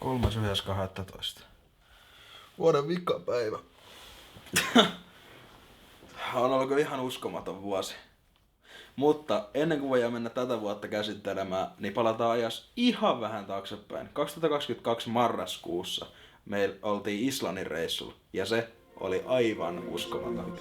3.9.12. Vuoden vikapäivä. On ollut ihan uskomaton vuosi. Mutta ennen kuin voidaan mennä tätä vuotta käsittelemään, niin palataan ajas ihan vähän taaksepäin. 2022 marraskuussa me oltiin Islannin reissulla ja se oli aivan uskomaton.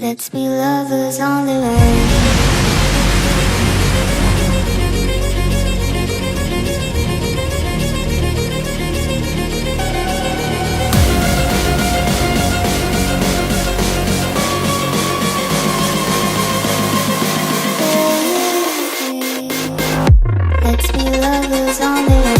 Let's be lovers on the way. Let's be lovers on the way.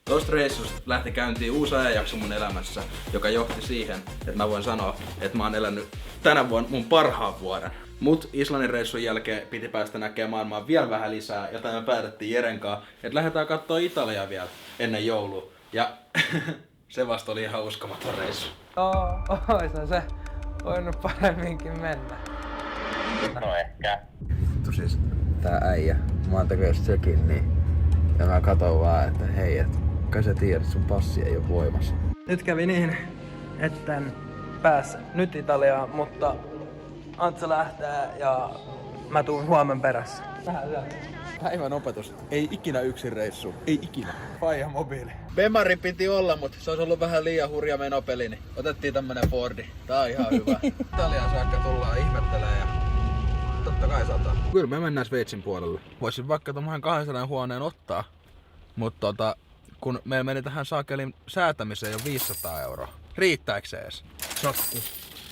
Tuosta reissusta lähti käyntiin uusi ajanjakso mun elämässä, joka johti siihen, että mä voin sanoa, että mä oon elänyt tänä vuonna mun parhaan vuoden. Mut Islannin reissun jälkeen piti päästä näkemään maailmaa vielä vähän lisää, joten me päätettiin Jeren kanssa, että lähdetään kattoo Italiaa vielä ennen joulua. Ja se vasta oli ihan uskomaton reissu. Oishan se voinut paremminkin mennä. No ehkä. Siis tää äijä, mä oon tekemässä tsekin niin. Ja mä katon vaan, että hei, et kai sä tiedät, että sun passi ei oo voimassa. Nyt kävi niin, etten pääs nyt Italiaan, mutta Antsa lähtee ja mä tuun huomen perässä. Päivän opetus. Ei ikinä yksin reissu. Ei ikinä. Faija mobiili. Bemari piti olla, mutta se olisi ollut vähän liian hurja menopeli, niin otettiin tämmönen Fordi. Tää on ihan hyvä. Italian saakka tullaan ihmettelee ja totta kai sataa. Kyllä me mennään Sveitsin puolelle. Voisin vaikka tommohen 200 huoneen ottaa, mutta kun meillä meni tähän saakelin säätämiseen jo 500 €. Riittääkö se edes? Sotku.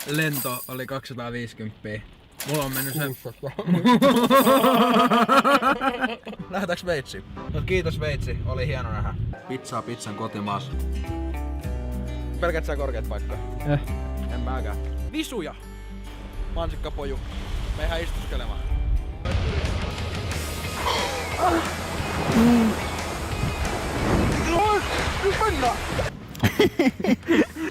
Lento oli 250. Mulla on mennyt se... Lähdetäänkö Sveitsiin? No kiitos Sveitsi, oli hieno nähdä. Pizzaa pizzan kotimaassa. Pelkät sä korkeat paikkaa? En mäkään. Visuja! Mansikkapoju. Meihän istuskelemaan.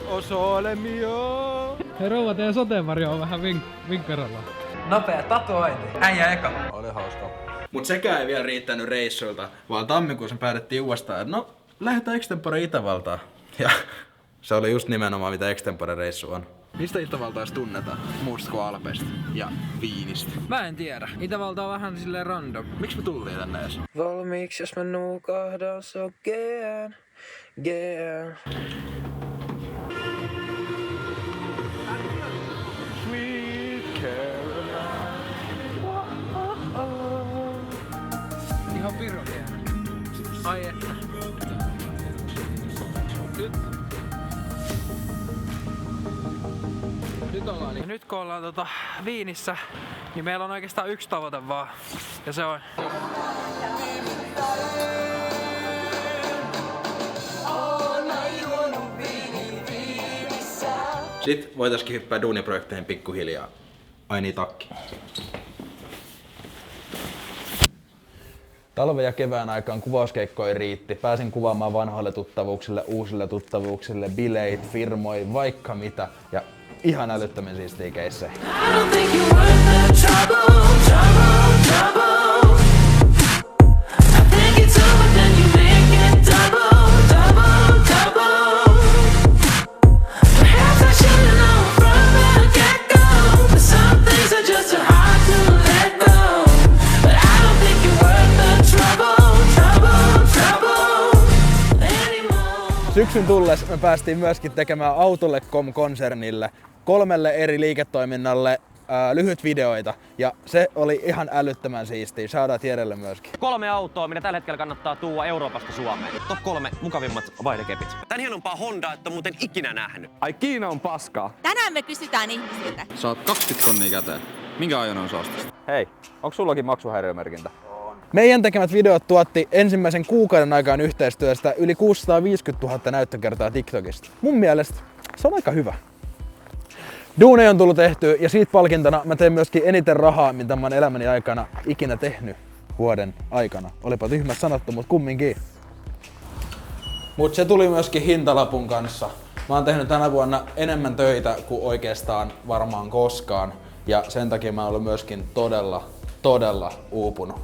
Osole mio! Hei rouva, teidän sateenvarjo on vähän vinkkaralla. Nopea tatuointi. Äijä eka. Oli hauska. Mut sekään ei vielä riittänyt reissuilta, vaan tammikuussa päätettiin uudestaan, että no, lähdetään Extempore Itävaltaan. Ja se oli just nimenomaan mitä Extempore reissu on. Mistä Itävaltaa tunnetaan? Muusta kuin Alpeista ja Viinistä. Mä en tiedä. Itävalta on vähän silleen random. Miksi me tultiin tänne edes? Valmiiksi jos mä nukahdan sokeen. Yeah. Sweet Caroline. Ihan pirun hieno. Ai että. Nyt kun ollaan Viinissä, niin meillä on oikeastaan yksi tavoite vaan. Ja se on... Sitten voitaisiin hyppää duuniprojekteihin pikkuhiljaa. Ai niin, takki. Talven ja kevään aikaan kuvauskeikkoja riitti. Pääsin kuvaamaan vanhoille tuttavuuksille, uusille tuttavuuksille, bileit, firmoihin, vaikka mitä. Ja ihan älyttömän siistiä keissejä. Syksyn tulles me päästiin myöskin tekemään Autolle.com-konsernille 3 eri liiketoiminnalle lyhyt videoita ja se oli ihan älyttömän siistiä. Shoutout Jerelle myöskin. 3 autoa, mitä tällä hetkellä kannattaa tuua Euroopasta Suomeen. Top 3 mukavimmat vaihdekepit. Tän hienompaa Hondaa, että muuten ikinä nähnyt. Ai Kiina on paskaa. Tänään me kysytään ihmisiltä. Saat 20 tonnia käteen. Minkä ajoneuvon sä ostat? Hei, onko sullakin maksuhäiriömerkintä? Meidän tekemät videot tuotti ensimmäisen kuukauden aikaan yhteistyöstä yli 650 000 näyttökertaa TikTokista. Mun mielestä se on aika hyvä. Duuneja on tullut tehtyä ja siitä palkintona mä teen myöskin eniten rahaa, mitä mä oon elämäni aikana ikinä tehnyt vuoden aikana. Olipa tyhmät sanottu, mut kumminkin. Mut se tuli myöskin hintalapun kanssa. Mä oon tehnyt tänä vuonna enemmän töitä kuin oikeastaan varmaan koskaan. Ja sen takia mä oon ollut myöskin todella uupunut.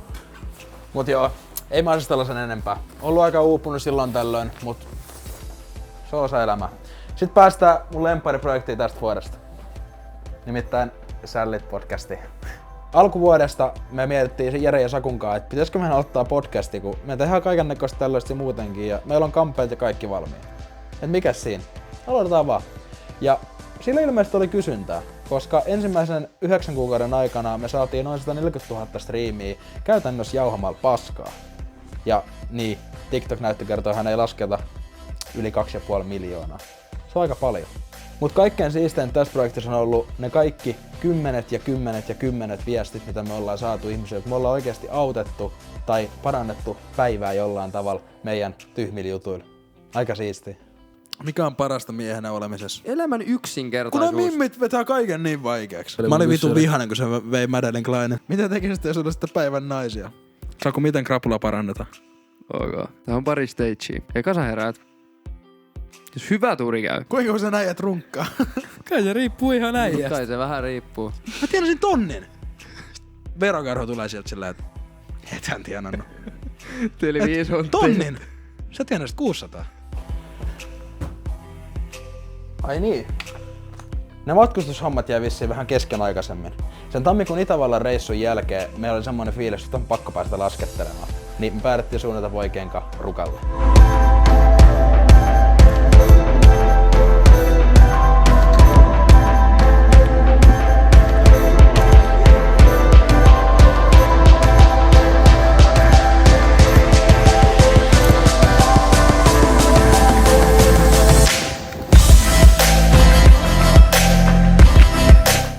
Mut joo, ei mä asistella sen enempää. Ollut aika uupunut silloin tällöin, mut se on osa elämää. Sitten päästään mun lemppariprojektiin tästä vuodesta. Nimittäin Sällit-podcastiin. Alkuvuodesta me mietittiin Jere ja Sakunkaan, että pitäisikö mehän ottaa podcasti, kun me tehdään kaikennäköistä tällaista muutenkin ja meillä on kampeet ja kaikki valmiin. Et mikäs siinä? Aloitetaan vaan. Ja sillä ilmeisesti oli kysyntää, koska ensimmäisen 9 kuukauden aikana me saatiin noin 140 000 striimiä käytännössä jauhamalla paskaa. Ja niin, TikTok-näyttökertoihan ei lasketa yli 2,5 miljoonaa. Se on aika paljon. Mut kaikkein siistein tässä projektissa on ollut ne kaikki kymmenet viestit, mitä me ollaan saatu ihmisiltä. Me ollaan oikeasti autettu tai parannettu päivää jollain tavalla meidän tyhmillä jutuilla. Aika siistiä. Mikä on parasta miehenä olemisessa? Elämän yksinkertaisuus. Kun on mimmit vetää kaiken niin vaikeaksi. Mä olin vitun vihanen, kun se vei Madeleine Kleinen. Mitä tekisit, jos olisi sitten päivän naisia? Saku, miten krapula parannetaan? Okay. Tää on pari stagea. Eka sä heräät. Jos hyvä tuuri käy. Kuinka usein äijät runkkaa? Kai se riippuu ihan äijästä. Kai se vähän riippuu. Mä tienasin 1 000. Verokarho tulee sieltä silleen, että et hän tienannut. Tyyli 5 1 000. Sä tienasit 600. Ai niin. Ne matkustushommat jäi vissiin vähän kesken aikaisemmin. Sen tammikuun Itävallan reissun jälkeen meillä oli semmoinen fiilis, että on pakko päästä laskettelemaan. Niin me päätettiin suunnata Voikenka Rukalle.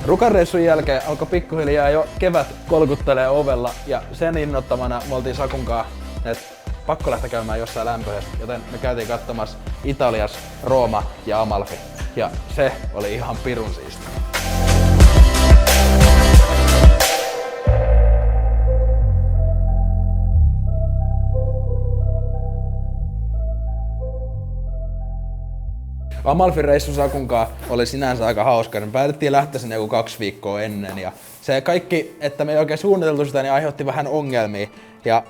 Rukan reissun jälkeen alkoi pikkuhiljaa jo kevät kolkuttelee ovella ja sen innoittamana me oltiin Sakunkaan, että pakko lähteä käymään jossain lämpöisessä, joten me käytiin katsomassa Italias, Rooma ja Amalfi. Ja se oli ihan pirun siistiä. Amalfin reissu Sakunkaan oli sinänsä aika hauska. Me päätettiin lähteä sinne joku 2 viikkoa ennen ja se kaikki, että me ei oikein suunniteltu sitä, niin aiheutti vähän ongelmia. Ja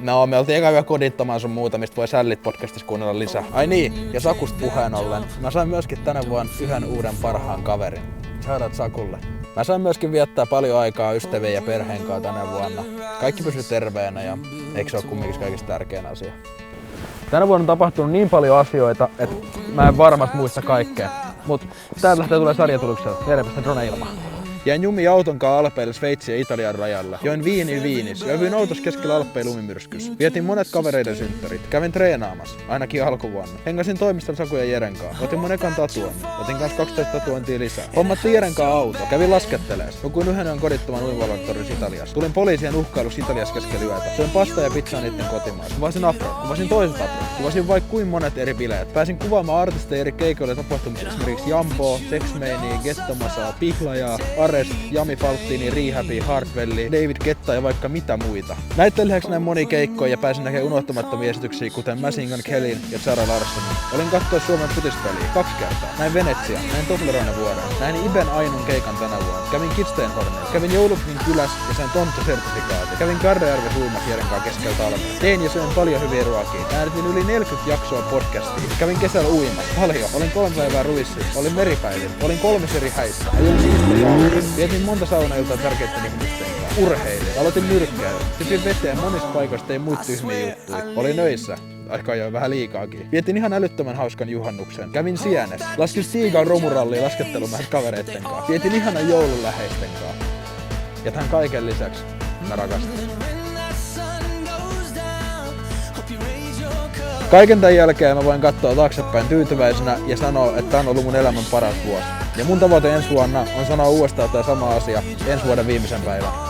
no, me oltiin eka yö kodittamaan sun muuta, mistä voi Sällit-podcastissa kuunnella lisää. Ai niin, ja Sakusta puheen ollen, mä sain myöskin tänä vuonna yhden uuden parhaan kaverin. Shoutout Sakulle. Mä sain myöskin viettää paljon aikaa ystävien ja perheen kanssa tänä vuonna. Kaikki pysyi terveenä ja eikö se ole kumminkin kaikista tärkein asia. Tänä vuonna on tapahtunut niin paljon asioita, että mä en varmasti muista kaikkea. Mut täältä lähtee tulee sarjatuloksella. Järjepästä drone ilmaan. Jäin jumi auton kanssa Alpeille Sveitsin ja Italian rajalla. Join viiniä Viinissä. Join autossa keskellä Alppeen lumimyrskys. Vietin monet kavereiden synttärit. Kävin treenaamassa, ainakin alkuvuonna. Hengasin toimistolla Saku ja Jeren kanssa. Otin mun ekan tatuoinnin. Otin kans 12 tatuointia lisää. Hommattiin Jeren kanssa auto. Kävin laskettelees. Nukuin yhden on kodittoman uimavaltorissa Italiassa. Tulin poliisien uhkailussa Italiassa keskellä yötä. Söin pastaa ja pizzaa niitten kotimaassa. Kuvasin afro. Kuvasin toiset afro. Kuvasin vaikka kuin monet eri bileet. Pääsin kuvaamaan artisteja eri keikoille tapahtumissa. Esimerkiksi Jamboa, Sexmania, Gettomasaa, Pihlajaa, Arrest, Jami Falttini, Rehabi, Hardwelli, David Ketta ja vaikka mitä muita. Näitten lisäksi näin monia keikkoja ja pääsin näkemään unohtumattomia esityksiä, kuten Machine Gun Kellyn ja Zara Larssonin. Olin katsoa Suomen futispeliä 2 kertaa. Näin Venetsia, näin Toblerone vuoden. Näin Iben ainun keikan tänä vuonna. Kävin Kidsteinhornilla. Kävin Joulupin kylässä ja sain tonttosertifikaati. Kävin Karjärvi huimassa Jeren kanssa keskellä talvea. Tein ja söin paljon hyviä ruokia. Äänitin yli 40 jaksoa podcastia. Kävin kesällä uimassa. Paljon. Olin 3 päivää ruississa. Olin meripäivillä. Olin 3 eri häissä. Ajoin siistejä. Vietin monta saunailtaa tärkeitten ihmisten kanssa. Urheilin. Aloitin nyrkkäillä. Sypin veteen monista paikoista ei muut tyhmiä juttuja. Olin öissä. ehkä jo vähän liikaakin. Vietin ihan älyttömän hauskan juhannuksen. Kävin Sienessä. Laskin Stiigan romuralliin laskettelumäessä kavereitten kanssa. Vietin ihanan joulun läheisten kanssa. Ja tämän kaiken lisäksi mä rakastan. Kaiken tämän jälkeen mä voin katsoa taaksepäin tyytyväisenä ja sanoa, että tää on ollut mun elämän paras vuosi. Ja mun tavoite ensi vuonna on sanoa uudestaan tämä sama asia ensi vuoden viimeisen päivän.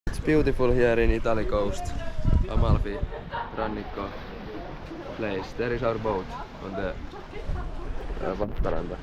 It's beautiful here in Italy coast. Amalfi, Rannikko place. There is our boat on the Vattaranta.